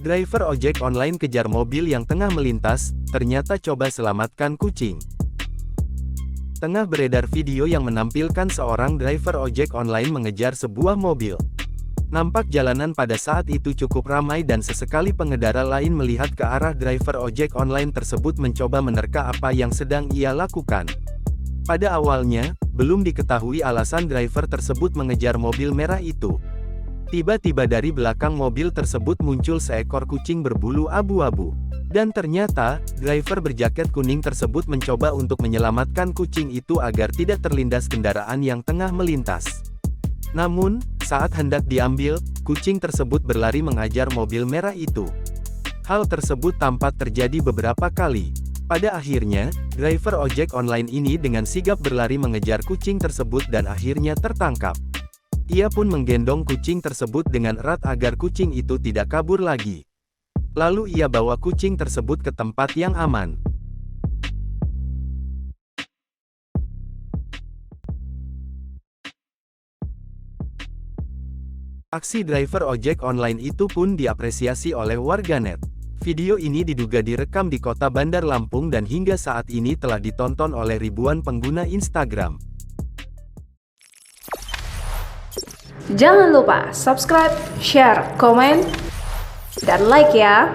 Driver ojek online kejar mobil yang tengah melintas, ternyata coba selamatkan kucing. Tengah beredar video yang menampilkan seorang driver ojek online mengejar sebuah mobil. Nampak jalanan pada saat itu cukup ramai dan sesekali pengendara lain melihat ke arah driver ojek online tersebut mencoba menerka apa yang sedang ia lakukan. Pada awalnya, belum diketahui alasan driver tersebut mengejar mobil merah itu. Tiba-tiba dari belakang mobil tersebut muncul seekor kucing berbulu abu-abu. Dan ternyata, driver berjaket kuning tersebut mencoba untuk menyelamatkan kucing itu agar tidak terlindas kendaraan yang tengah melintas. Namun, saat hendak diambil, kucing tersebut berlari mengajar mobil merah itu. Hal tersebut tampak terjadi beberapa kali. Pada akhirnya, driver ojek online ini dengan sigap berlari mengejar kucing tersebut dan akhirnya tertangkap. Ia pun menggendong kucing tersebut dengan erat agar kucing itu tidak kabur lagi. Lalu ia bawa kucing tersebut ke tempat yang aman. Aksi driver ojek online itu pun diapresiasi oleh warganet. Video ini diduga direkam di kota Bandar Lampung dan hingga saat ini telah ditonton oleh ribuan pengguna Instagram. Jangan lupa subscribe, share, komen, dan like ya!